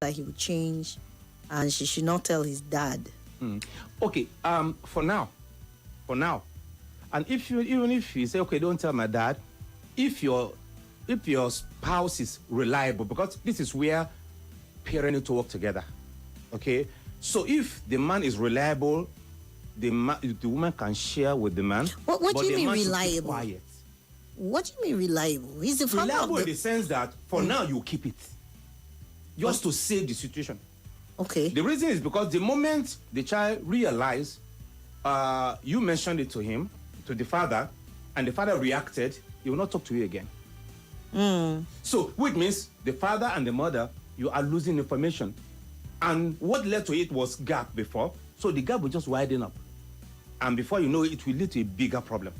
that he would change, and she should not tell his dad. Okay. For now, and even if you say, okay, don't tell my dad, if your spouse is reliable, because this is where parents need to work together. Okay. So if the man is reliable, the woman can share with the man. What do you mean man reliable? Quiet. What do you mean reliable? He's the father Reliable of in the sense that for now you keep it, just to save the situation. Okay. The reason is because the moment the child realized, you mentioned it to him, to the father, and the father reacted, he will not talk to you again. So, which means the father and the mother, you are losing information. And what led to it was gap before, so the gap will just widen up. And before you know it, it will lead to a bigger problem.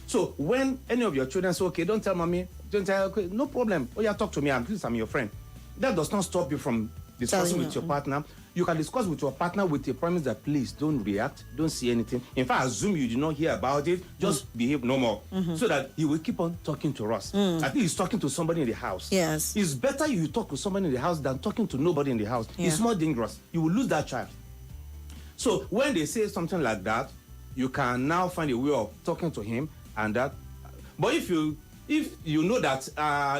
So when any of your children say, okay, don't tell mommy, don't tell, okay, no problem. Oh yeah, talk to me, at least I'm your friend. That does not stop you from discussing with your partner. You can discuss with your partner with a promise that please don't react, don't see anything. In fact, assume you did not hear about it, just behave normal. So that he will keep on talking to us. I think he's talking to somebody in the house. Yes. It's better you talk to somebody in the house than talking to nobody in the house. Yeah. It's more dangerous. You will lose that child. So when they say something like that, you can now find a way of talking to him and that. But if you know that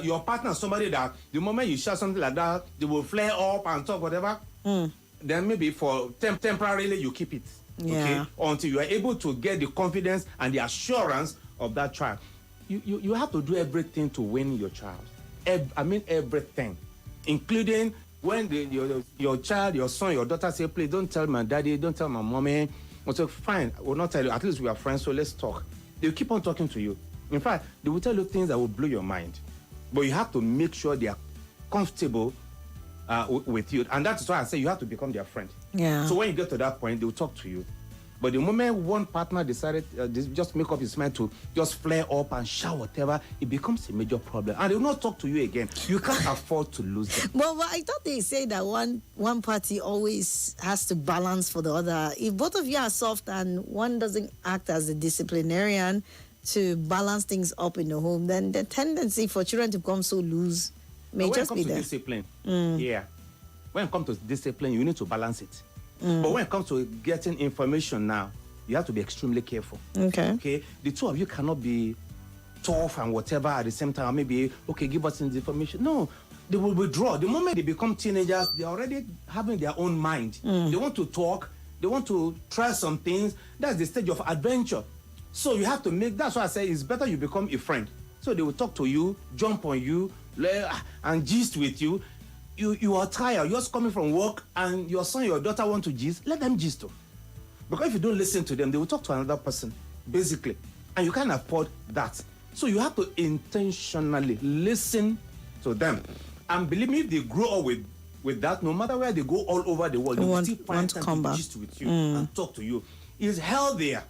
your partner is somebody that the moment you share something like that, they will flare up and talk whatever, then maybe for temporarily you keep it. Yeah. Okay? Until you are able to get the confidence and the assurance of that child. You have to do everything to win your child. Everything. Including when your child, your son, your daughter say, please don't tell my daddy, don't tell my mommy. I say, fine, I will not tell you. At least we are friends, so let's talk. They'll keep on talking to you. In fact, they will tell you things that will blow your mind. But you have to make sure they are comfortable with you. And that's why I say you have to become their friend. Yeah. So when you get to that point, they will talk to you. But the moment one partner decided just make up his mind to just flare up and shout whatever, it becomes a major problem. And they will not talk to you again. You can't afford to lose them. Well, I thought they say that one party always has to balance for the other. If both of you are soft and one doesn't act as a disciplinarian to balance things up in the home, then the tendency for children to become so loose may just be there. When it comes to discipline, yeah. When it comes to discipline, you need to balance it. But when it comes to getting information now, you have to be extremely careful. Okay. The two of you cannot be tough and whatever at the same time. Maybe, okay, give us this information. No, they will withdraw. The moment they become teenagers, they're already having their own mind. They want to talk. They want to try some things. That's the stage of adventure. So you have to that's why I say it's better you become a friend. So they will talk to you, jump on you, and gist with you. You are tired, you're just coming from work, and your son, your daughter want to gist, let them gist too. Because if you don't listen to them, they will talk to another person, basically. And you can't afford that. So you have to intentionally listen to them. And believe me, if they grow up with that, no matter where they go all over the world, they will still find time to gist with you and talk to you. It's healthier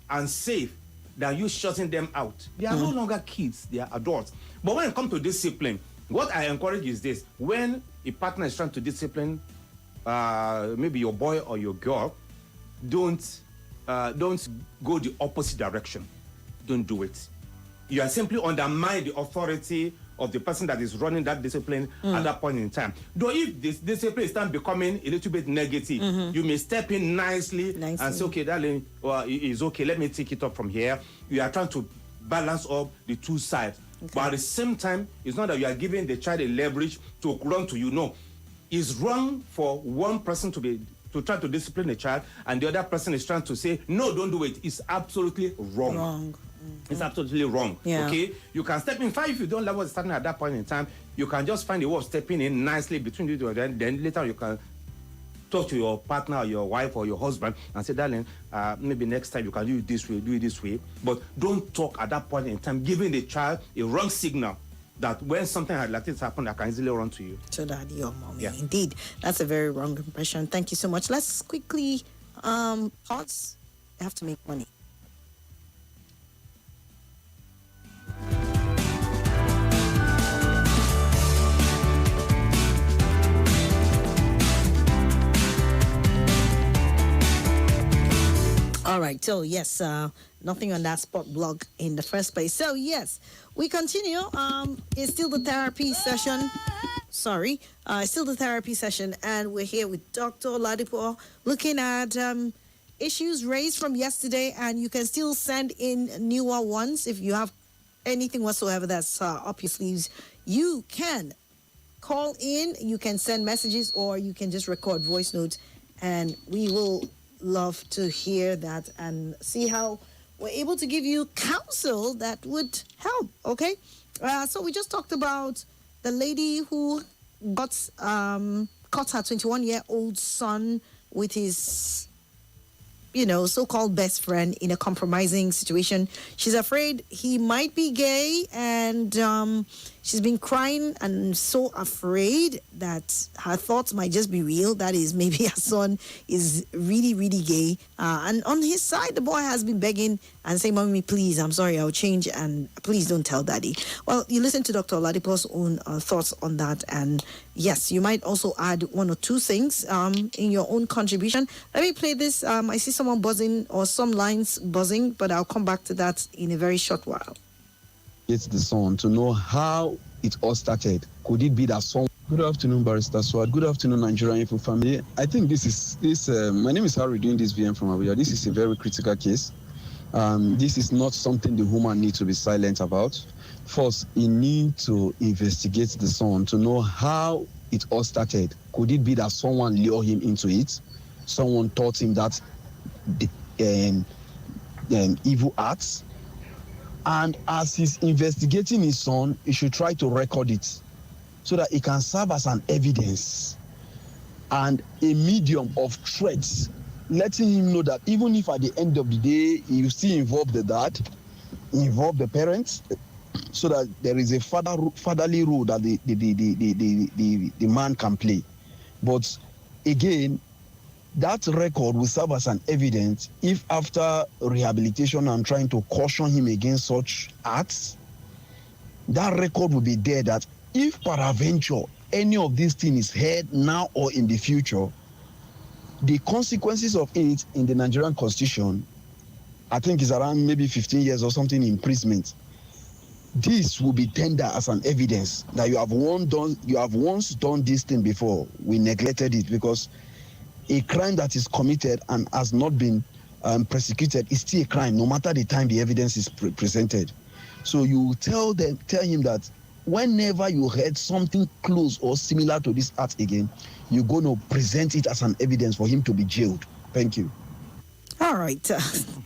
and safe than you shutting them out. They are no longer kids, they are adults. But when it comes to discipline, what I encourage is this: when a partner is trying to discipline maybe your boy or your girl, don't go the opposite direction. Don't do it. You are simply undermine the authority of the person that is running that discipline at that point in time. Though if this discipline is becoming a little bit negative, you may step in nicely and say, okay, darling, it's okay, let me take it up from here. You are trying to balance up the two sides. Okay. But at the same time, it's not that you are giving the child a leverage to run to you. No. It's wrong for one person to try to discipline a child, and the other person is trying to say, no, don't do it. It's absolutely wrong. It's absolutely wrong. Yeah. Okay? You can step in. In fact, if you don't like what's happening at that point in time, you can just find a way of stepping in nicely between you two, and then later you can talk to your partner or your wife or your husband and say, darling, maybe next time you can do it this way. But don't talk at that point in time, giving the child a wrong signal that when something like this happens, I can easily run to you. To daddy or mommy. Yeah. Indeed. That's a very wrong impression. Thank you so much. Let's quickly pause. I have to make money. All right, so yes, nothing on that spot blog in the first place. So yes, we continue. It's still the therapy session. sorry. Still the therapy session, and we're here with Dr. Oladipo looking at issues raised from yesterday, and you can still send in newer ones if you have anything whatsoever that's up your sleeves. You can call in, you can send messages, or you can just record voice notes, and we will love to hear that and see how we're able to give you counsel that would help. Okay, so we just talked about the lady who got caught her 21-year-old son with his so-called best friend in a compromising situation. She's afraid he might be gay, and she's been crying and so afraid that her thoughts might just be real. That is, maybe her son is really, really gay. And on his side, the boy has been begging and saying, "Mommy, please, I'm sorry, I'll change, and please don't tell Daddy." Well, you listen to Dr. Oladipo's own thoughts on that, and yes, you might also add one or two things in your own contribution. Let me play this. I see someone buzzing or some lines buzzing, but I'll come back to that in a very short while. It's the son to know how it all started. Could it be that son? Good afternoon, Barrister Swat. Good afternoon, Nigerian Info family. I think my name is Harry doing this VM from Abuja. This is a very critical case. This is not something the woman needs to be silent about. First, he needs to investigate the son to know how it all started. Could it be that someone lured him into it? Someone taught him that evil acts? And as he's investigating his son, he should try to record it so that it can serve as an evidence and a medium of threats, letting him know that even if at the end of the day you still involve the dad, involve the parents, so that there is a fatherly role that the man can play. But again, that record will serve as an evidence if after rehabilitation I'm trying to caution him against such acts, that record will be there that if peradventure any of these things is heard now or in the future, the consequences of it in the Nigerian Constitution, I think is around maybe 15 years or something imprisonment. This will be tendered as an evidence that you have once done this thing before. We neglected it because a crime that is committed and has not been prosecuted is still a crime, no matter the time the evidence is presented. So you tell him that whenever you heard something close or similar to this act again, you're going to present it as an evidence for him to be jailed. Thank you. All right.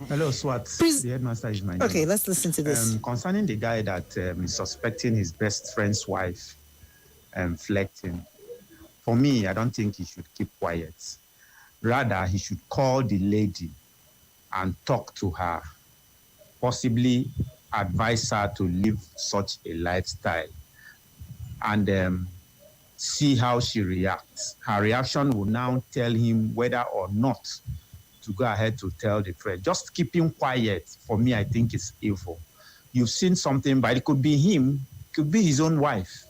Hello, Swat. The headmaster is my name. Okay, let's listen to this. Concerning the guy that is suspecting his best friend's wife flirting, for me, I don't think he should keep quiet. Rather, he should call the lady and talk to her, possibly advise her to live such a lifestyle, and see how she reacts. Her reaction will now tell him whether or not to go ahead to tell the friend. Just keeping quiet, for me, I think is evil. You've seen something, but it could be him, it could be his own wife.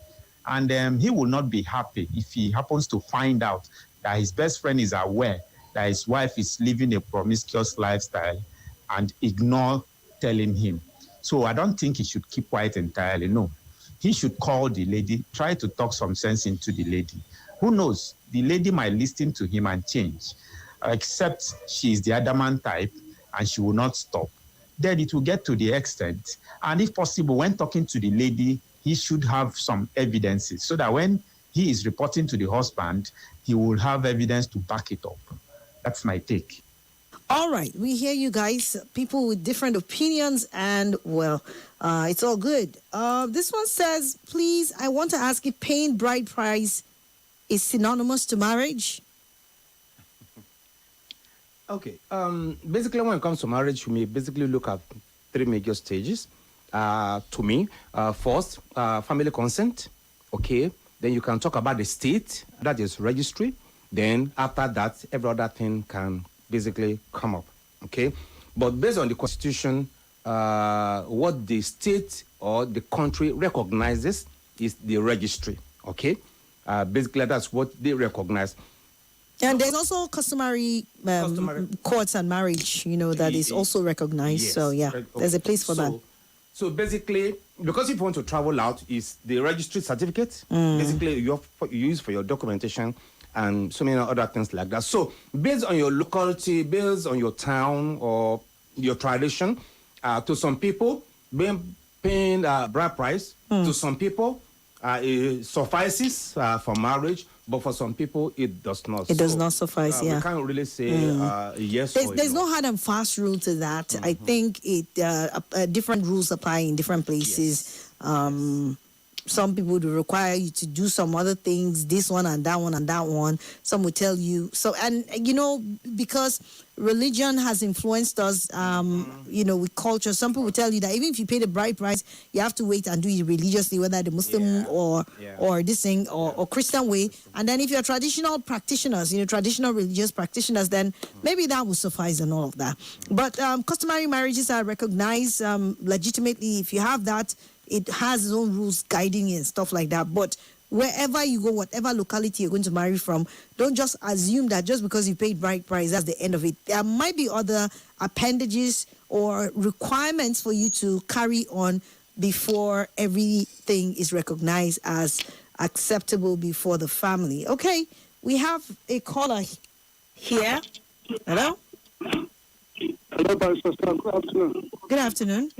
And he will not be happy if he happens to find out that his best friend is aware that his wife is living a promiscuous lifestyle and ignore telling him. So I don't think he should keep quiet entirely, no. He should call the lady, try to talk some sense into the lady. Who knows? The lady might listen to him and change, except she is the adamant type and she will not stop. Then it will get to the extent, and if possible, when talking to the lady, he should have some evidences so that when he is reporting to the husband, he will have evidence to back it up. That's my take. All right, we hear you guys, people with different opinions, and well, it's all good. This one says, please, I want to ask if paying bride price is synonymous to marriage. Okay. Basically, when it comes to marriage, we may basically look at three major stages. To me, first, family consent. Okay. Then you can talk about the state, that is registry. Then after that, every other thing can basically come up. Okay. But based on the Constitution, what the state or the country recognizes is the registry. Okay. Basically, that's what they recognize. And there's also customary courts and marriage, that is also recognized. Yes. So, yeah, there's a place for that. So basically, because if you want to travel out, is the registry certificate. Basically, you use for your documentation and so many other things like that. So, based on your locality, based on your town or your tradition, to some people, paying bride price, to some people, it suffices for marriage, but for some people, it does not. It does not suffice, We can't really say yes or There's no. no hard and fast rule to that. I think different rules apply in different places. Yes. Some people would require you to do some other things, this one and that one and that one. Some will tell you. So, and, because religion has influenced us, with culture, some people will tell you that even if you pay the bride price, you have to wait and do it religiously, whether the Muslim or this thing or Christian way. And then if you're traditional practitioners, traditional religious practitioners, then maybe that will suffice and all of that. But customary marriages are recognized legitimately. If you have that, it has its own rules guiding it and stuff like that. But wherever you go, whatever locality you're going to marry from, don't just assume that just because you paid bride price, that's the end of it. There might be other appendages or requirements for you to carry on before everything is recognized as acceptable before the family. Okay, we have a caller here. Hello? Hello, Pastor. Good afternoon. Good afternoon.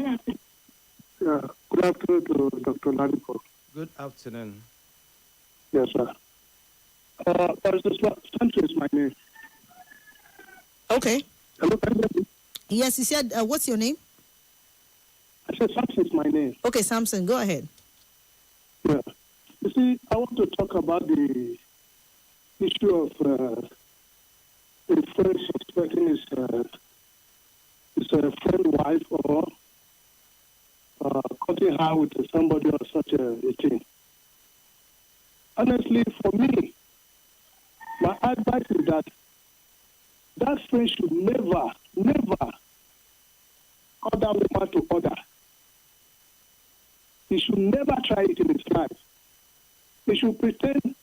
Yeah, good afternoon to Dr. Ladipo. Good afternoon. Yes, sir. Pastor Sanchez is my name. Okay. Hello, can you hear me? Yes, you said, what's your name? I said Sanchez is my name. Okay, Samson, go ahead. Yeah. You see, I want to talk about the issue of a friend suspecting his friend wife or cutting her with somebody or such a thing. Honestly, for me, my advice is that friend should never order woman to order. He should never try it in his life. He should pretend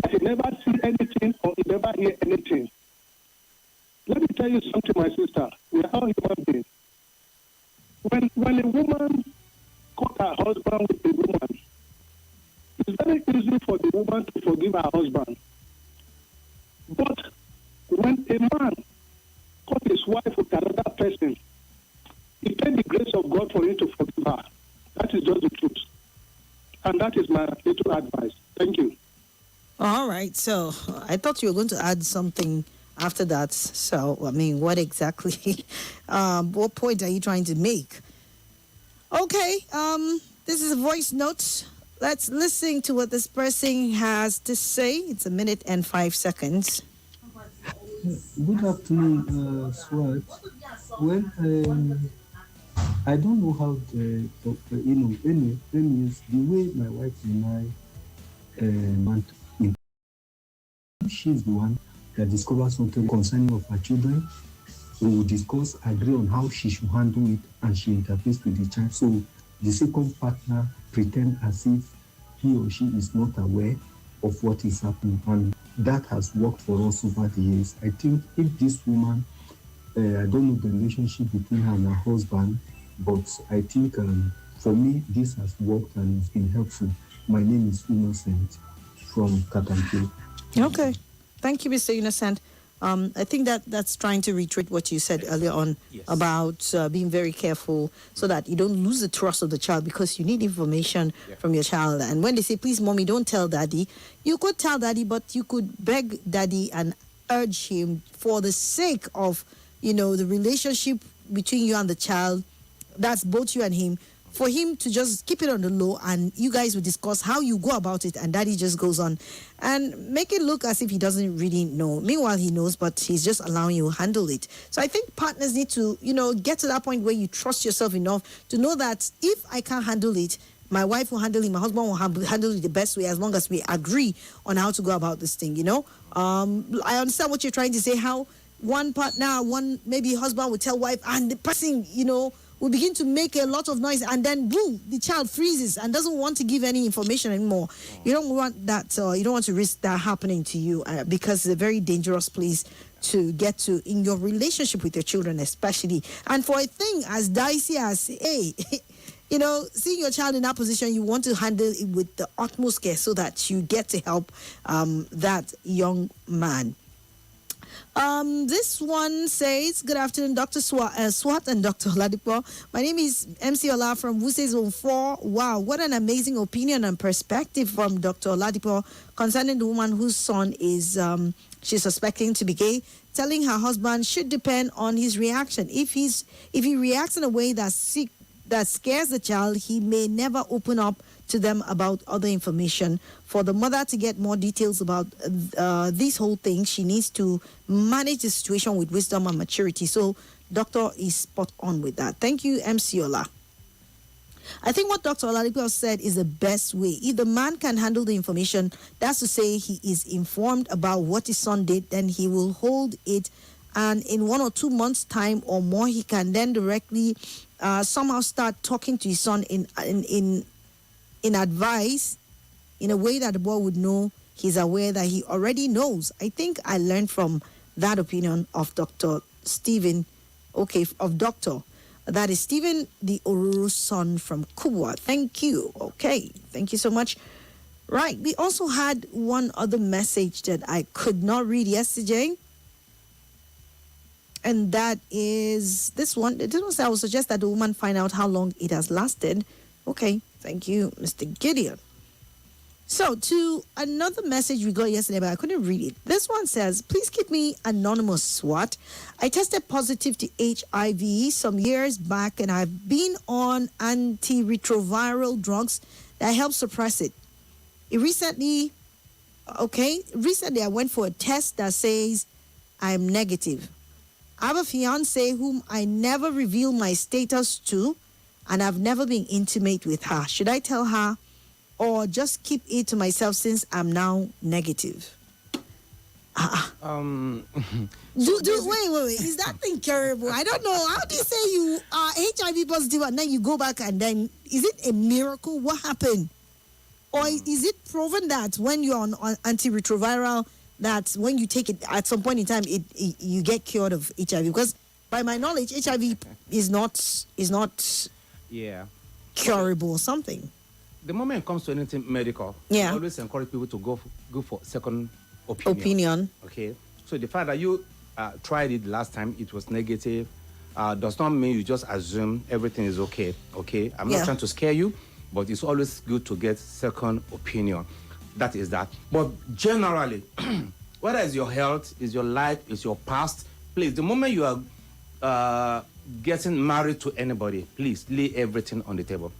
that he never see anything or he never hear anything. Let me tell you something, my sister. We are all human beings. When a woman caught her husband with a woman, it's very easy for the woman to forgive her husband. But when a man caught his wife with another person, it takes the grace of God for him to forgive her. That is just the truth. And that is my little advice. Thank you. All right. So I thought you were going to add something after that. So, I mean, what exactly, what point are you trying to make? Okay. This is a voice note. Let's listen to what this person has to say. It's 1 minute and 5 seconds. Good afternoon, Swat. Well, I don't know how the anyways, the way my wife and I want to, she's the one that discovers something concerning of her children. We will discuss, agree on how she should handle it, and she interfaces with the child. So the second partner pretend as if he or she is not aware of what is happening, and that has worked for us over the years. I think if this woman, I don't know the relationship between her and her husband, but I think for me this has worked and it's been helpful. My name is Innocent from Katampe. Okay. Thank you, Mr. Innocent. I think that's trying to reiterate what you said earlier on about being very careful so that you don't lose the trust of the child, because you need information from your child. And when they say, please, mommy, don't tell daddy, you could tell daddy, but you could beg daddy and urge him for the sake of, the relationship between you and the child. That's both you and him, for him to just keep it on the low, and you guys will discuss how you go about it, and daddy just goes on and make it look as if he doesn't really know. Meanwhile, he knows, but he's just allowing you to handle it. So I think partners need to, get to that point where you trust yourself enough to know that if I can't handle it, my wife will handle it, my husband will handle it the best way, as long as we agree on how to go about this thing, I understand what you're trying to say, how one partner, maybe husband will tell wife, and the person, will begin to make a lot of noise, and then boom, the child freezes and doesn't want to give any information anymore. You don't want that, you don't want to risk that happening to you, because it's a very dangerous place to get to in your relationship with your children, especially. And for a thing as dicey as, hey, seeing your child in that position, you want to handle it with the utmost care so that you get to help that young man. This one says, good afternoon, Dr. Swat and Dr. Oladipo. My name is MC Ola from Wuse Zone 4. Wow, what an amazing opinion and perspective from Dr. Oladipo concerning the woman whose son is, she's suspecting to be gay, telling her husband should depend on his reaction. If he reacts in a way that scares the child, he may never open up to them about other information. For the mother to get more details about this whole thing, she needs to manage the situation with wisdom and maturity. So doctor is spot on with that. Thank you, MC Ola. I think what Dr. Oladipo said is the best way. If the man can handle the information, that's to say he is informed about what his son did, then he will hold it, and in 1 or 2 months' time or more, he can then directly somehow start talking to his son in advice, in a way that the boy would know he's aware that he already knows. I think I learned from that opinion of Dr. Stephen, that is Stephen, the Oruru son from Kubwa. Thank you. Okay, thank you so much. Right, we also had one other message that I could not read yesterday. And that is this one. This one said, I would suggest that the woman find out how long it has lasted. Okay, thank you, Mr. Gideon. So, to another message we got yesterday, but I couldn't read it. This one says, please keep me anonymous, SWAT. I tested positive to HIV some years back, and I've been on antiretroviral drugs that help suppress it. Recently I went for a test that says I'm negative. I have a fiance whom I never reveal my status to, and I've never been intimate with her. Should I tell her or just keep it to myself since I'm now negative? Wait. Is that thing terrible? I don't know. How do you say you are HIV positive and then you go back and then, is it a miracle? What happened? Or is it proven that when you're on antiretroviral, that when you take it at some point in time, you get cured of HIV? Because by my knowledge, HIV is not curable or something. The moment it comes to anything medical, I always encourage people to go for second opinion. Okay, so the fact that you tried it last time, it was negative, does not mean you just assume everything is okay. Okay, I'm not trying to scare you, but it's always good to get second opinion. That is that. But generally, whether it's your health, it's your life, it's your past, please, the moment you are getting married to anybody, please lay everything on the table.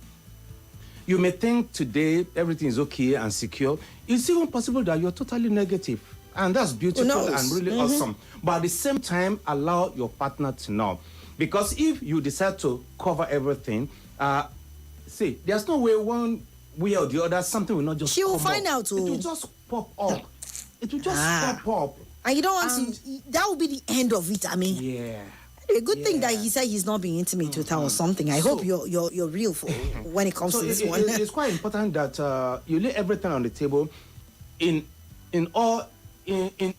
You may think today everything is okay and secure. It's even possible that you're totally negative. And that's beautiful and really awesome. But at the same time, allow your partner to know. Because if you decide to cover everything, see, there's no way one way or the other, something will not just She will come find up. out. It will just pop up. It will just pop up. And you don't want to, that will be the end of it. I mean, a good thing that he said he's not being intimate with her or something. I hope you're real for when it comes to this one. It's quite important that you lay everything on the table in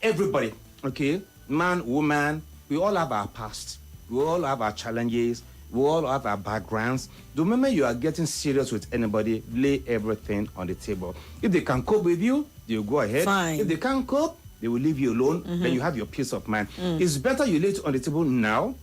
everybody. Okay, man, woman, we all have our past. We all have our challenges. We all have our backgrounds. The moment you are getting serious with anybody, lay everything on the table. If they can cope with you, they'll go ahead. Fine. If they can't cope, they will leave you alone. Then you have your peace of mind. It's better you lay it on the table now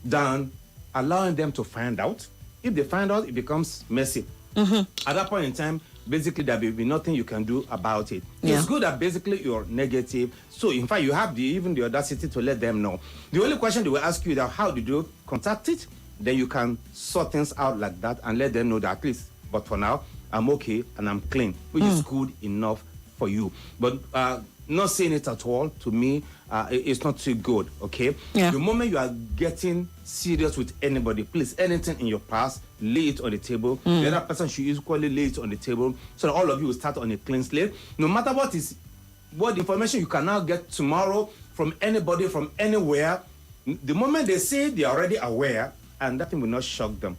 than allowing them to find out. If they find out, it becomes messy. At that point in time, basically there will be nothing you can do about it. It's good that basically you're negative. So in fact, you have even the audacity to let them know. The only question they will ask you is how did you contact it? Then you can sort things out like that and let them know that at least, but for now, I'm okay and I'm clean, which is good enough for you. But not saying it at all, to me, it's not too good, okay? The moment you are getting serious with anybody, please, anything in your past, lay it on the table. The other person should equally lay it on the table so that all of you will start on a clean slate. No matter what information you can now get tomorrow from anybody, from anywhere, the moment they say they're already aware, and that thing will not shock them.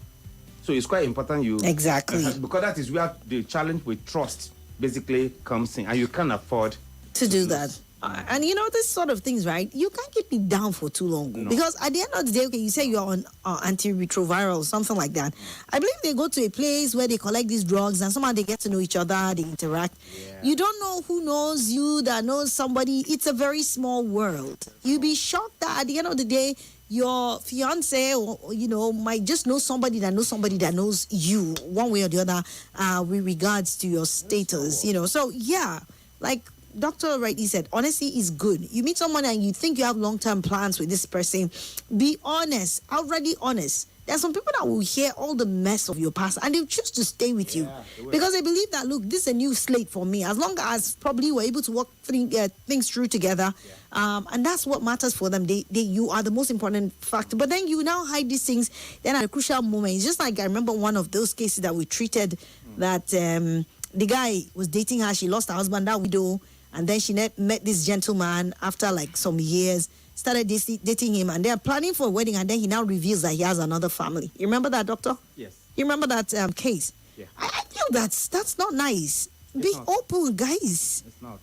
So it's quite important because that is where the challenge with trust basically comes in, and you can't afford to do that. And you know, this sort of things, right? You can't keep it down for too long. No. Because at the end of the day, okay, you say you're on antiretroviral, something like that. I believe they go to a place where they collect these drugs and somehow they get to know each other, they interact. Yeah. You don't know who knows you that knows somebody. It's a very small world. You'd be shocked that at the end of the day, your fiance or might just know somebody that knows you one way or the other with regards to your status. So yeah, like Dr. rightly said, honesty is good. You meet someone and you think you have long-term plans with this person, be honest, outrightly honest. There are some people that will hear all the mess of your past and they'll choose to stay with you because they believe that, look, this is a new slate for me. As long as probably we're able to work things through together, and that's what matters for them. You are the most important factor. But then you now hide these things. Then at a crucial moment, it's just like I remember one of those cases that we treated that the guy was dating her. She lost her husband, that widow, and then she met this gentleman after like some years. Started dating him, and they are planning for a wedding, and then he now reveals that he has another family. You remember that, doctor? Yes. You remember that case? Yeah. I feel that's not nice. Be open, guys. It's not.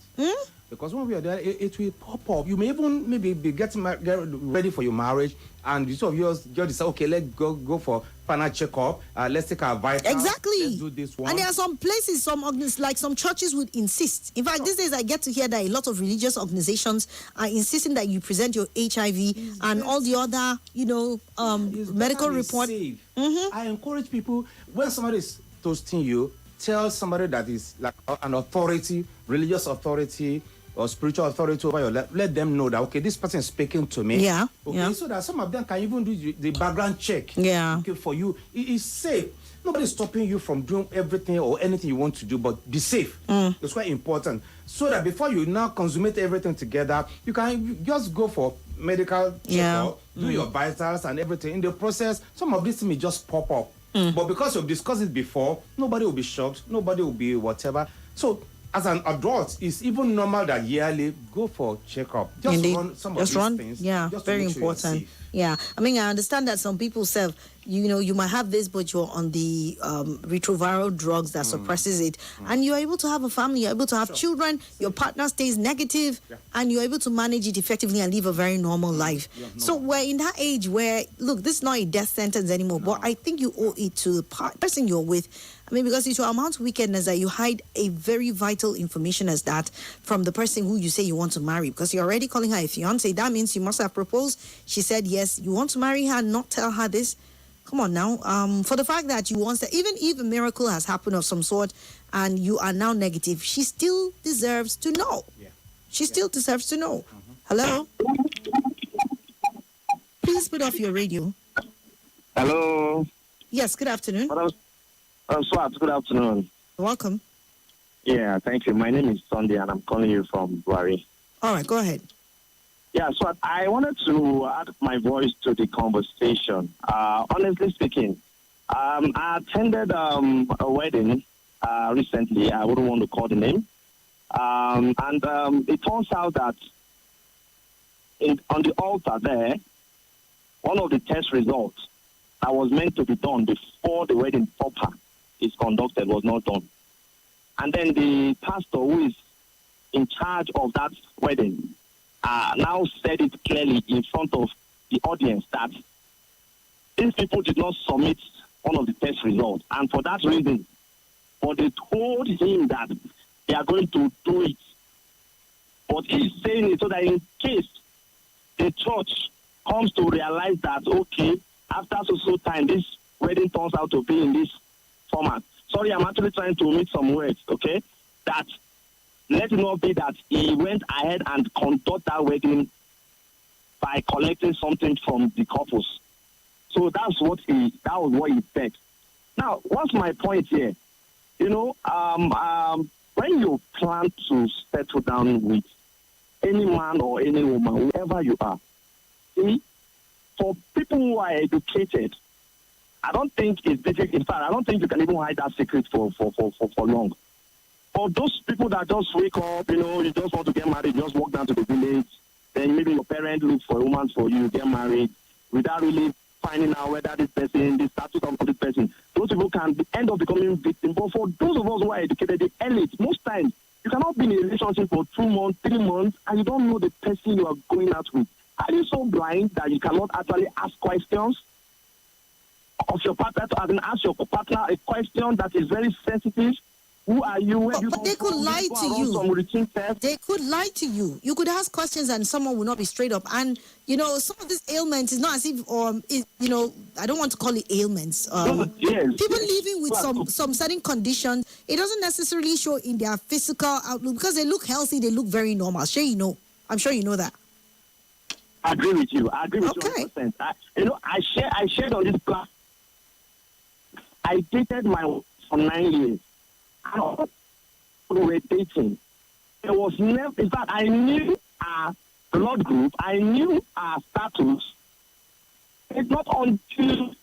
Because when we are there, it will pop up. You may even maybe be get ready for your marriage, and the two of yours just decide, okay, let's go for final checkup. Let's take our vitals. Exactly. Let's do this one. And there are some places, some churches would insist. In fact, these days I get to hear that a lot of religious organizations are insisting that you present your HIV and all the other, medical report. I encourage people, when somebody is toasting you, tell somebody that is like an authority, religious authority, or spiritual authority over your life. Let them know that, okay, this person is speaking to me. Yeah. Okay, yeah. So that some of them can even do the background check. Yeah. Okay, for you. It is safe. Nobody's stopping you from doing everything or anything you want to do, but be safe. It's quite important. So that before you now consummate everything together, you can just go for medical checkup, do your vitals and everything. In the process, some of these things may just pop up. But because you've discussed it before, nobody will be shocked, nobody will be whatever. So as an adult, it's even normal that yearly go for checkup. Just Indeed. run some of these things. Yeah, just very to make sure important. Yeah, I mean, I understand that some people say, you might have this, but you're on the retroviral drugs that suppresses it, and you're able to have a family, you're able to have children, your partner stays negative, and you're able to manage it effectively and live a very normal life. So we're in that age where, look, this is not a death sentence anymore, but I think you owe it to the person you're with. I mean, because it will amount to wickedness that you hide a very vital information as that from the person who you say you want to marry, because you're already calling her a fiance. That means you must have proposed. She said yes. You want to marry her, not tell her this. Come on now. For the fact that you want that, even if a miracle has happened of some sort and you are now negative, she still deserves to know. Yeah. She still deserves to know. Hello? Please put off your radio. Hello. Yes, good afternoon. Swat, good afternoon. Welcome. Yeah, thank you. My name is Sunday and I'm calling you from Buhari. All right, go ahead. Yeah, Swat, I wanted to add my voice to the conversation. Honestly speaking, I attended a wedding recently. I wouldn't want to call the name. And it turns out that on the altar there, one of the test results that was meant to be done before the wedding proper is conducted was not done. And then the pastor who is in charge of that wedding now said it clearly in front of the audience that these people did not submit one of the test results. And for that reason, but they told him that they are going to do it. But he's saying it so that in case the church comes to realize that, okay, after so time, this wedding turns out to be in this format. Sorry, I'm actually trying to omit some words, okay? That let it not be that he went ahead and conducted that wedding by collecting something from the couples. So that was what he said. Now, what's my point here? When you plan to settle down with any man or any woman, whoever you are, see, for people who are educated, I don't think it's difficult. In fact, I don't think you can even hide that secret for long. For those people that just wake up, you just want to get married, just walk down to the village, then maybe your parents look for a woman for you, get married, without really finding out whether this person, the status of this person, those people can end up becoming victims. But for those of us who are educated, the elite, most times, You cannot be in a relationship for 2 months, 3 months, and you don't know the person you are going out with. Are you so blind that you cannot actually ask questions of your partner, to ask your partner a question that is very sensitive? Who are you? Where but they could lie to you. They could lie to you. You could ask questions and someone will not be straight up. And, some of these ailments is not as if, I don't want to call it ailments. People living with some certain conditions, it doesn't necessarily show in their physical outlook because they look healthy, they look very normal. Sure, I'm sure you know that. I agree with you. I agree with you 100%. I shared on this class. I dated my wife for 9 years. We were dating. It was never, in fact, I knew our blood group, I knew our status. It's not until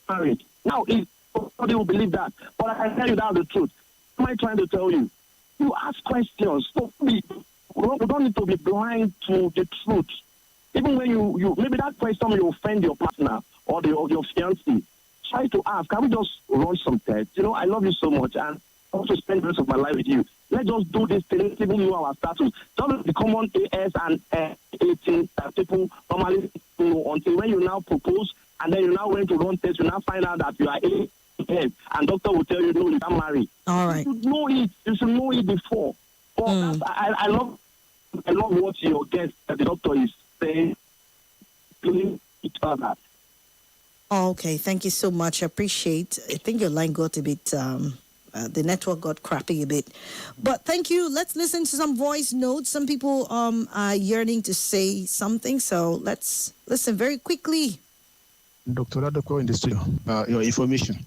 married. Now, nobody will believe that, but I can tell you that's the truth. What am I trying to tell you? You ask questions. We don't need to be blind to the truth. Even when you maybe that question will offend your partner or your fiancé. Try to ask, can we just run some tests? I love you so much and I want to spend the rest of my life with you. Let's just do this thing, even know our status. Don't the common AS and 18 that people normally know until when you now propose and then you now went to run tests, you now find out that you are AS and doctor will tell you, no, you can't marry. All right. You should know it. You should know it before. But I love what your guest, the doctor, is saying. Doing each other. Oh, okay, thank you so much. I think your line got a bit, the network got crappy a bit. But thank you. Let's listen to some voice notes. Some people are yearning to say something, so let's listen very quickly. Dr. Adoko in the studio. Your information.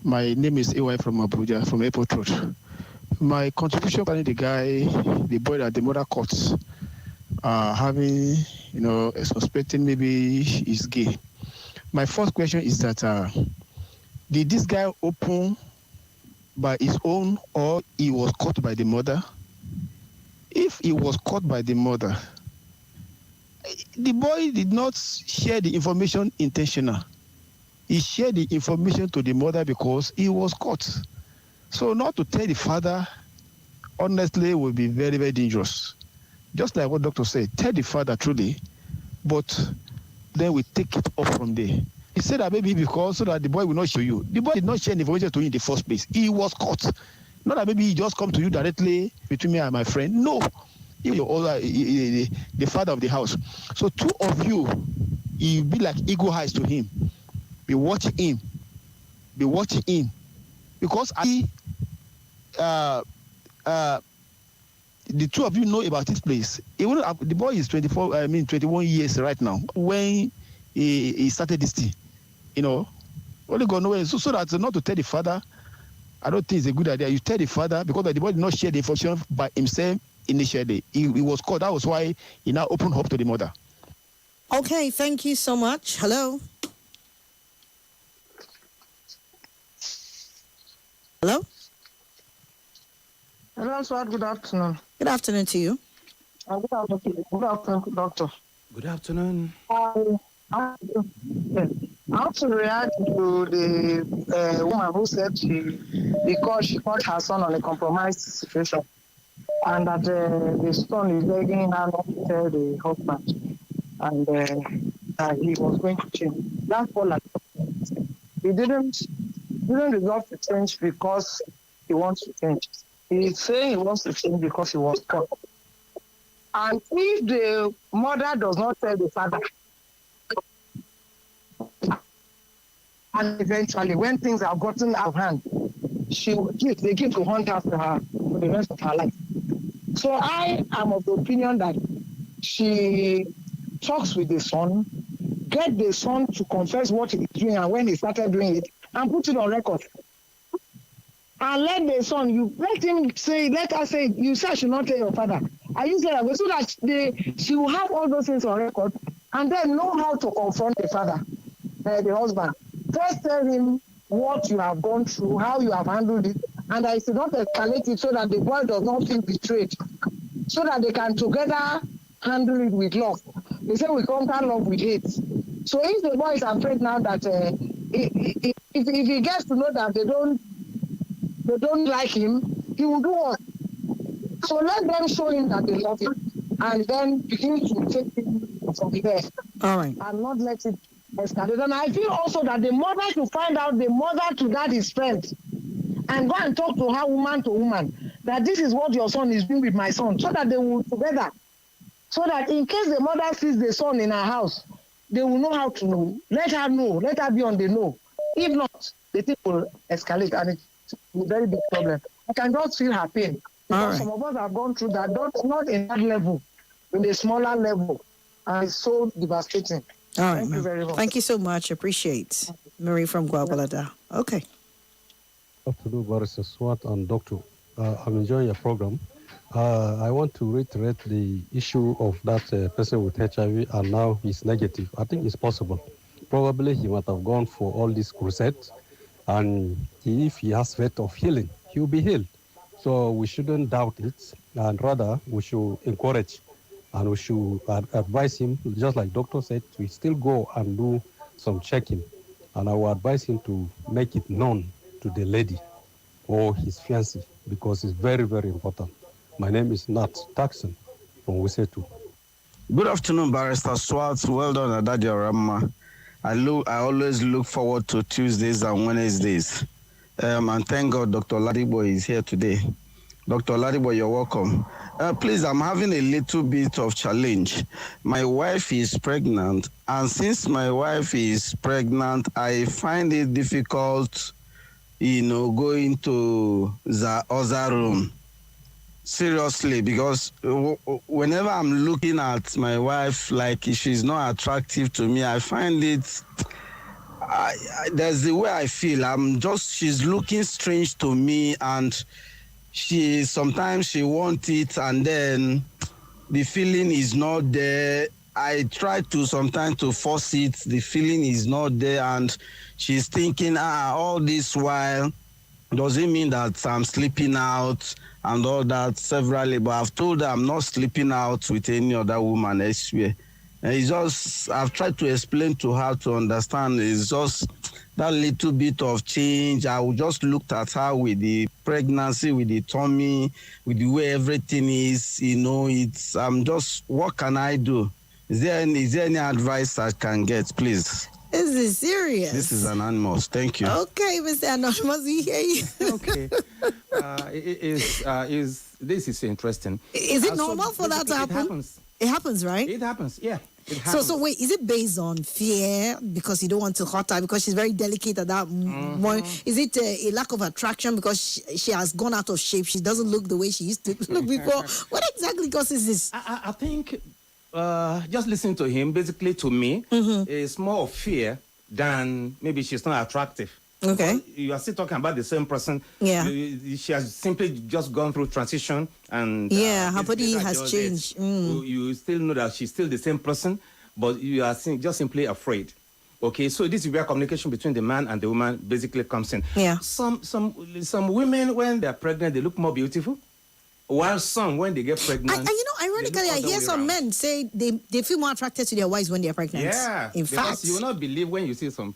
My name is AY from Abuja, from Airport Road. My contribution concerning the boy that the mother caught, having, suspecting maybe he's gay. My first question is that did this guy open by his own or he was caught by the mother? If he was caught by the mother, the boy did not share the information intentional. He shared the information to the mother because he was caught. So not to tell the father, honestly, would be very, very dangerous. Just like what doctor said, tell the father truly, but then we take it off from there. He said that maybe because so that the boy will not show you. The boy did not share the information to you in the first place. He was caught. Not that maybe he just come to you directly between me and my friend. No. You're the father of the house. So two of you, you'll be like eagle eyes to him. Be watching him. Because the two of you know about this place. The boy is 21 years right now when he started this thing. Only God knows. So that not to tell the father, I don't think it's a good idea. You tell the father because the boy did not share the information by himself initially. He was caught. That was why he now opened up to the mother. Okay, thank you so much. Hello? Hello? Hello, Swat. Good afternoon. Good afternoon to you. Good afternoon, doctor. Good afternoon. I want to react to the woman who said because she caught her son on a compromised situation and that the son is begging her not to tell the husband and that he was going to change. That's all I said. He didn't resolve to change because he wants to change. He's saying he wants to change because he was caught. And if the mother does not tell the father, and eventually when things have gotten out of hand, they give to hunt after her for the rest of her life. So I am of the opinion that she talks with the son, get the son to confess what he's doing and when he started doing it, and put it on record. And let the son, let her say, you said I should not tell your father. I use that way so that she will have all those things on record and then know how to confront the father, the husband. First tell him what you have gone through, how you have handled it, and I should not escalate it so that the boy does not feel betrayed, so that they can together handle it with love. They say we conquer love with hate. So if the boy is afraid now that if he gets to know that they don't like him, he will do what? So let them show him that they love him, and then begin to take him from there. All right. And not let it escalate. And I feel also that the mother should find out the mother to that is friend, and go and talk to her woman to woman, that this is what your son is doing with my son, so that they will together. So that in case the mother sees the son in her house, they will know how to let her be on the know. If not, the thing will escalate, and it's a very big problem. I can just feel her pain. Because some of us have gone through that, not in that level, in the smaller level. And it's so devastating. All right, Thank you very much. Thank you so much. Appreciate. Marie from Guabalada. Okay. Good afternoon, Barrister Swat and Doctor. I'm enjoying your program. I want to reiterate the issue of that person with HIV and now he's negative. I think it's possible. Probably he might have gone for all these crusades, and if he has faith of healing, he will be healed. So we shouldn't doubt it, and rather we should encourage and we should advise him, just like doctor said, to still go and do some checking. And I will advise him to make it known to the lady or his fiancé, because it's very, very important. My name is Nat Taxon from Wisetu. Good afternoon, Barrister Swat. Well done, Adadia Ramma. I always look forward to Tuesdays and Wednesdays. And thank God Dr. Ladibo is here today. Dr. Ladibo, you're welcome. Please, I'm having a little bit of challenge. My wife is pregnant, and since my wife is pregnant, I find it difficult, going to the other room. Seriously, because whenever I'm looking at my wife, like she's not attractive to me, I find it, there's the way I feel. She's looking strange to me, and sometimes she wants it, and then the feeling is not there. I try to sometimes to force it, the feeling is not there, and she's thinking, all this while, does it mean that I'm sleeping out and all that severally? But I've told her I'm not sleeping out with any other woman elsewhere. And it's just, I've tried to explain to her to understand, it's just that little bit of change. I just looked at her with the pregnancy, with the tummy, with the way everything is, I'm just, what can I do? Is there any advice I can get, please? This is serious. This is Anonymous. Thank you. Okay, Mr. Anonymous, we hear you. Okay. This is interesting. Is it normal for that to happen? It happens. It happens, right? It happens, yeah. It happens. So wait, is it based on fear because you don't want to hurt her because she's very delicate at that moment? Is it a lack of attraction because she has gone out of shape? She doesn't look the way she used to look before. What exactly causes this? I think just listening to him, basically to me, is more of fear than maybe she's not attractive. Okay. But you are still talking about the same person. Yeah. She has simply just gone through transition, and her body has changed. You still know that she's still the same person, but you are just simply afraid. Okay, so this is where communication between the man and the woman basically comes in. Yeah. Some women, when they're pregnant, they look more beautiful, while some, when they get pregnant, ironically, I hear some men say they feel more attracted to their wives when they're pregnant. Yeah. In fact, because you will not believe when you see some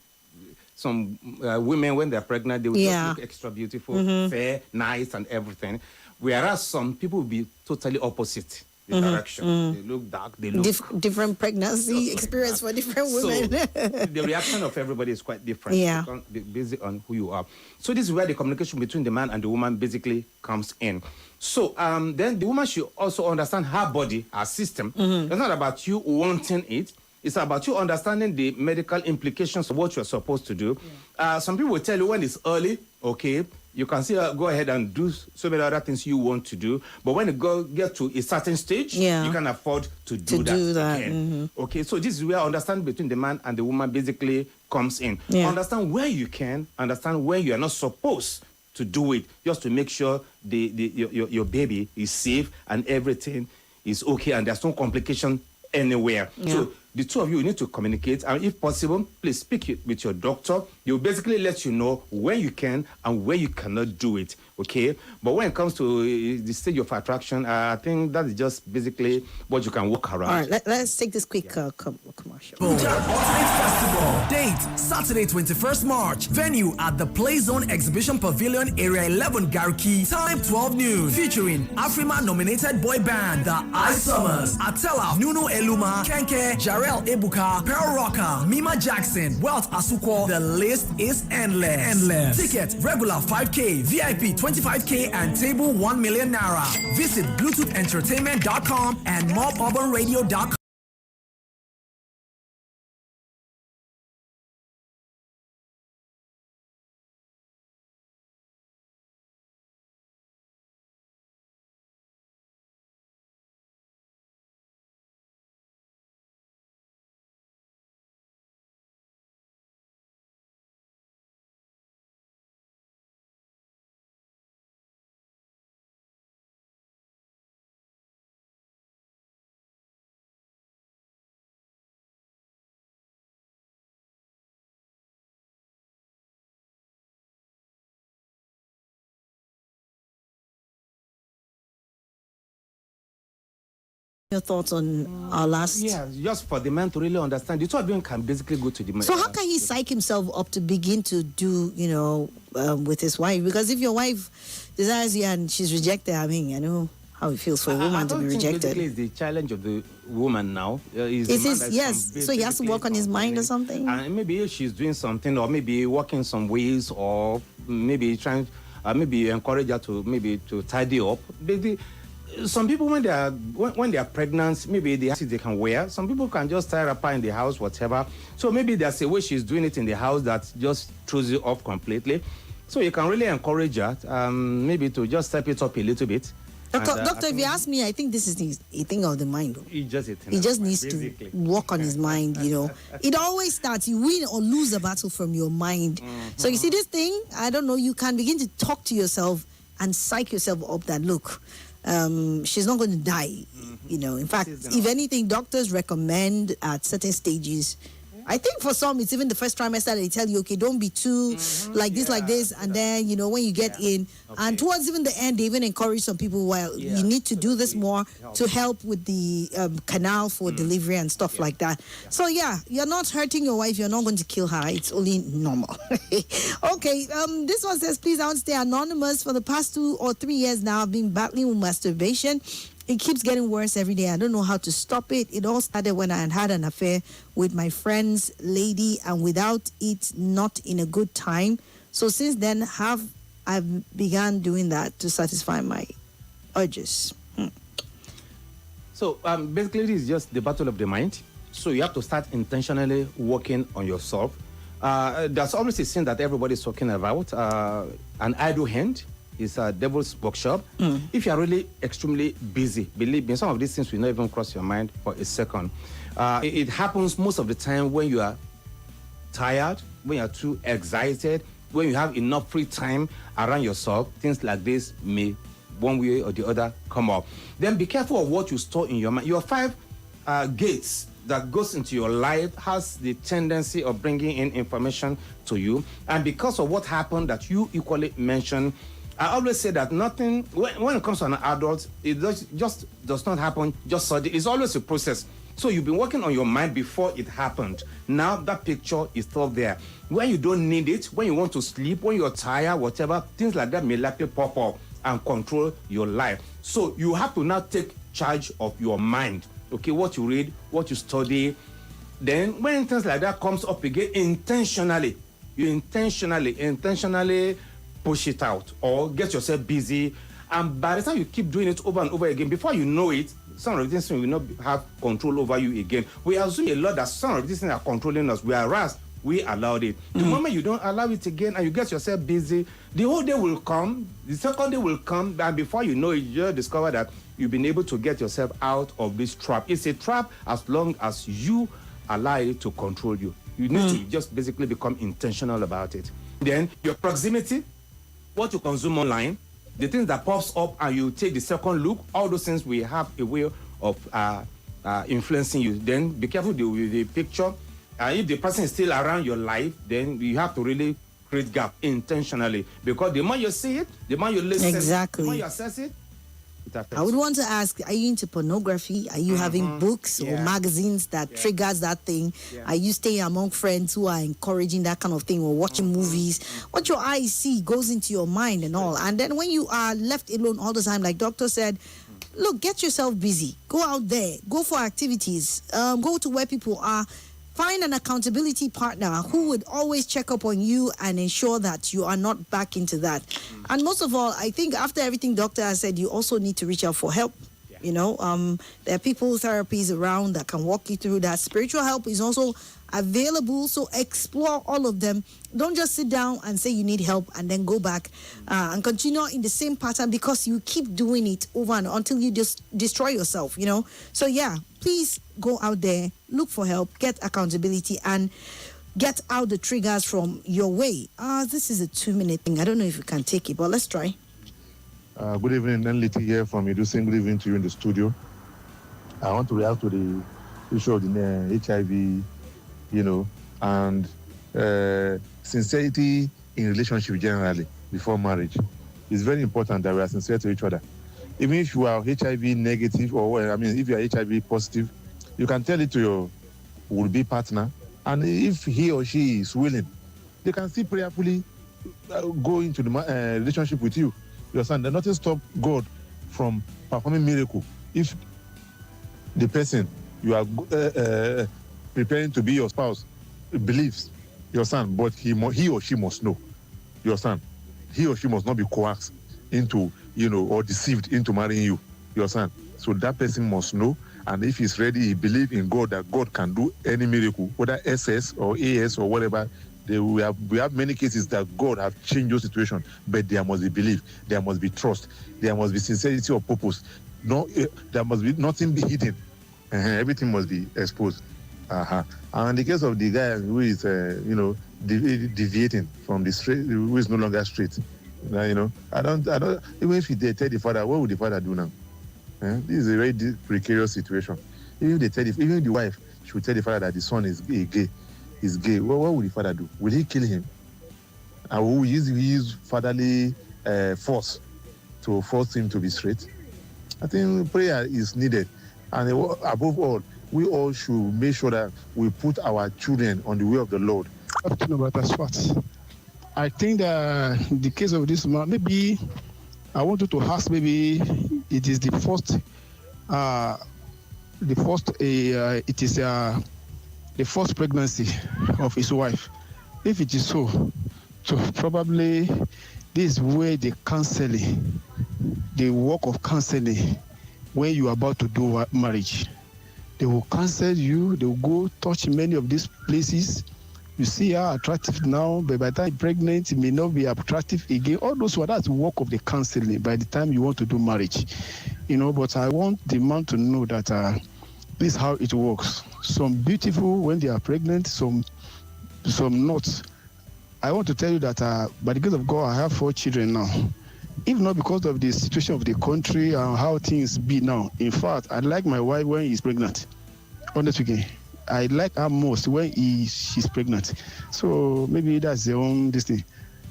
women, when they're pregnant, they will just look extra beautiful, fair, nice, and everything. Whereas some people will be totally opposite the direction. They look dark, they look... different pregnancy experience for different women. So the reaction of everybody is quite different. Yeah. Based on who you are. So this is where the communication between the man and the woman basically comes in. So then the woman should also understand her body, her system. It's not about you wanting it. It's about you understanding the medical implications of what you're supposed to do. Yeah. Some people will tell you when it's early, okay, you can still go ahead and do so many other things you want to do. But when you get to a certain stage, you can afford to do that again. Okay, so this is where understanding between the man and the woman basically comes in. Yeah. Understand where you can, understand where you are not supposed to do it, just to make sure your baby is safe and everything is okay and there's no complication anywhere. Yeah. So the two of you need to communicate, and if possible, please speak with your doctor. They'll basically let you know when you can and when you cannot do it, okay? But when it comes to the stage of attraction, I think that is just basically what you can work around. All right, let's take this quick commercial. sure. Ultimate Festival. Date, Saturday 21st March. Venue at the Play Zone Exhibition Pavilion, Area 11, Garki. Time 12 noon. Featuring Afrima nominated boy band, The Ice Summers, Atela, Nuno Eluma, Kenke, Jarrell Ebuka, Pearl Rocker, Mima Jackson, Welt Asukwo. The list is endless. Ticket, regular 5K, VIP 25K, and table 1 million naira. Visit BluetoothEntertainment.com and MobUrbanRadio.com. Your thoughts on our last? Yeah, just for the man to really understand. The two of them can basically go to the man. So how can he psych himself up to begin to do, with his wife? Because if your wife desires you and she's rejected, I mean, I know how it feels for a woman to be rejected. Basically, it's the challenge of the woman now. Yes, so he has to work on his mind or something? And maybe if she's doing something, or maybe working some ways, or maybe trying, maybe encourage her to tidy up. Some people, when they are pregnant, maybe they can wear. Some people can just tie up in the house, whatever. So maybe there's a way she's doing it in the house that just throws you off completely. So you can really encourage her, maybe to just step it up a little bit. Doctor, if you ask me, I think this is a thing of the mind. He just needs to work on his mind, It always starts, you win or lose a battle from your mind. Mm-hmm. So you see this thing, I don't know, you can begin to talk to yourself and psych yourself up that, look, she's not going to die. Mm-hmm. In fact, if anything, doctors recommend at certain stages. I think for some, it's even the first trimester they tell you, okay, don't be too like this, and then, when you get in, and towards even the end, they even encourage some people, you need to do this more to help with the canal for delivery and stuff like that. So you're not hurting your wife, you're not going to kill her, it's only normal. Okay, this one says, please, I want to stay anonymous. For the past 2 or 3 years now, I've been battling with masturbation. It keeps getting worse every day. I don't know how to stop it. It all started when I had an affair with my friend's lady, and without it, not in a good time. So since then, I've begun doing that to satisfy my urges. So basically, this is just the battle of the mind. So you have to start intentionally working on yourself. There's always a sin that everybody's talking about, an idle hand. It's a devil's workshop. If you are really extremely busy, believe me, some of these things will not even cross your mind for a second. It happens most of the time when you are tired, when you are too excited, when you have enough free time around yourself. Things like this may, one way or the other, come up. Then be careful of what you store in your mind. Your 5 gates that goes into your life has the tendency of bringing in information to you. And because of what happened that you equally mentioned, I always say that nothing, when it comes to an adult, it just does not happen just suddenly. It's always a process. So you've been working on your mind before it happened. Now that picture is still there. When you don't need it, when you want to sleep, when you're tired, whatever, things like that may likely pop up and control your life. So you have to now take charge of your mind. Okay, what you read, what you study. Then when things like that comes up again, intentionally push it out or get yourself busy. And by the time you keep doing it over and over again, before you know it, some of these things will not have control over you again. We assume a lot that some of these things are controlling us, whereas we allowed it. The moment you don't allow it again and you get yourself busy, the whole day will come, the second day will come, and before you know it, you just discover that you've been able to get yourself out of this trap. It's a trap as long as you allow it to control you. You need to just basically become intentional about it. Then your proximity, what you consume online, the things that pops up and you take the second look, all those things will have a way of influencing you. Then be careful with the picture. If the person is still around your life, then you have to really create gap intentionally. Because the more you see it, the more you listen, the more you assess it, I would want to ask, are you into pornography? Are you having books or magazines that triggers that thing? Are you staying among friends who are encouraging that kind of thing or watching movies? What your eyes see goes into your mind and all. And then when you are left alone all the time, like doctor said, look, get yourself busy. Go out there. Go for activities. Go to where people are. Find an accountability partner who would always check up on you and ensure that you are not back into that. And most of all, I think after everything doctor has said, you also need to reach out for help. You know, there are people, therapies around that can walk you through that. Spiritual help is also available, so explore all of them. Don't just sit down and say you need help and then go back and continue in the same pattern because you keep doing it over and until you just destroy yourself, you know. So yeah, please go out there, look for help, get accountability, and get out the triggers from your way. This is a 2-minute thing. I don't know if you can take it, but let's try. Good evening, Nenliti here from Educing. Good evening to you in the studio. I want to react to the issue of the HIV, you know, and sincerity in relationship generally before marriage. It's very important that we are sincere to each other. Even if you are HIV negative if you are HIV positive, you can tell it to your would-be partner, and if he or she is willing, they can still prayerfully go into the relationship with you. You understand? Nothing stop God from performing miracle if the person you are preparing to be your spouse believes. You understand? But he or she must know. You understand? He or she must not be coaxed into, or deceived into marrying you. You understand? So that person must know, and if he's ready, he believes in God that God can do any miracle, whether SS or AS or whatever. We have many cases that God have changed your situation, but there must be belief, there must be trust, there must be sincerity of purpose. No, there must be nothing be hidden. Everything must be exposed. And in the case of the guy who is, deviating from the straight, who is no longer straight, I don't. Even if they tell the father, what would the father do now? This is a very precarious situation. Even the wife should tell the father that the son is gay. Is gay. What will the father do? Will he kill him? And will he use fatherly force to force him to be straight? I think prayer is needed. And above all, we all should make sure that we put our children on the way of the Lord. About Swat. I think that in the case of this man, maybe I wanted to ask, maybe it is the first pregnancy of his wife. If it is so probably this is where the counseling, the work of counseling, when you are about to do marriage, they will counsel you, they will go touch many of these places. You see her attractive now, but by the time you're pregnant, it may not be attractive again. All those that's the work of the counseling by the time you want to do marriage. But I want the man to know that this is how it works. Some beautiful when they are pregnant, some not. I want to tell you that by the grace of God, I have 4 children now. If not because of the situation of the country and how things be now. In fact, I like my wife when she's pregnant. Honestly speaking, I like her most when she's pregnant. So maybe that's the only thing.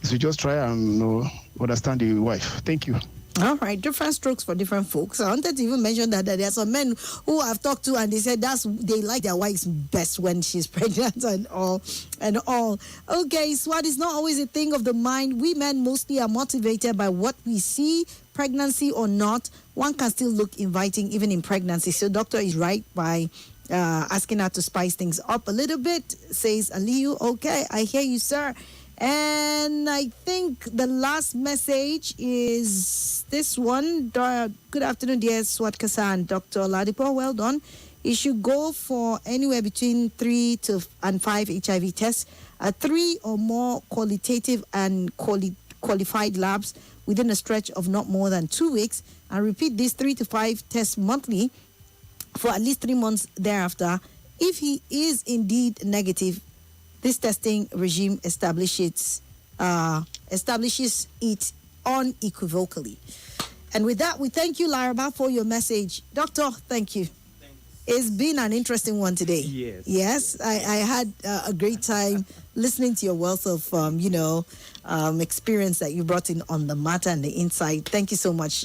So just try and understand the wife. Thank you. All right, different strokes for different folks. I wanted to even mention that there are some men who I've talked to and they said they like their wives best when she's pregnant and all. Okay, Swat is not always a thing of the mind. We men mostly are motivated by what we see, pregnancy or not. One can still look inviting even in pregnancy. So doctor is right by asking her to spice things up a little bit, says Aliyu. Okay, I hear you, sir. And I think the last message is this one. Good afternoon, dear Swat Kasan. Dr. Ladipo, well done. You should go for anywhere between 3 and 5 HIV tests, 3 or more qualitative and qualified labs within a stretch of not more than 2 weeks, and repeat these 3 to 5 tests monthly for at least 3 months thereafter. If he is indeed negative, this testing regime establishes it unequivocally. And with that, we thank you, Laraba, for your message. Doctor, thank you. Thanks. It's been an interesting one today. Yes. I had a great time listening to your wealth of, experience that you brought in on the matter and the insight. Thank you so much.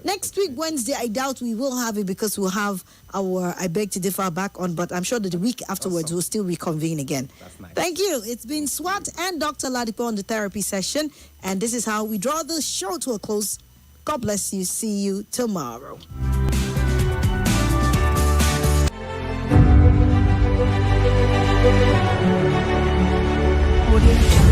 Next week, Wednesday, I doubt we will have it because we'll have our I Beg to Differ back on, but I'm sure that the week afterwards we'll still reconvene again. That's nice. Thank you. It's been Swat and Dr. Ladipo on the therapy session, and this is how we draw the show to a close. God bless you. See you tomorrow. Audio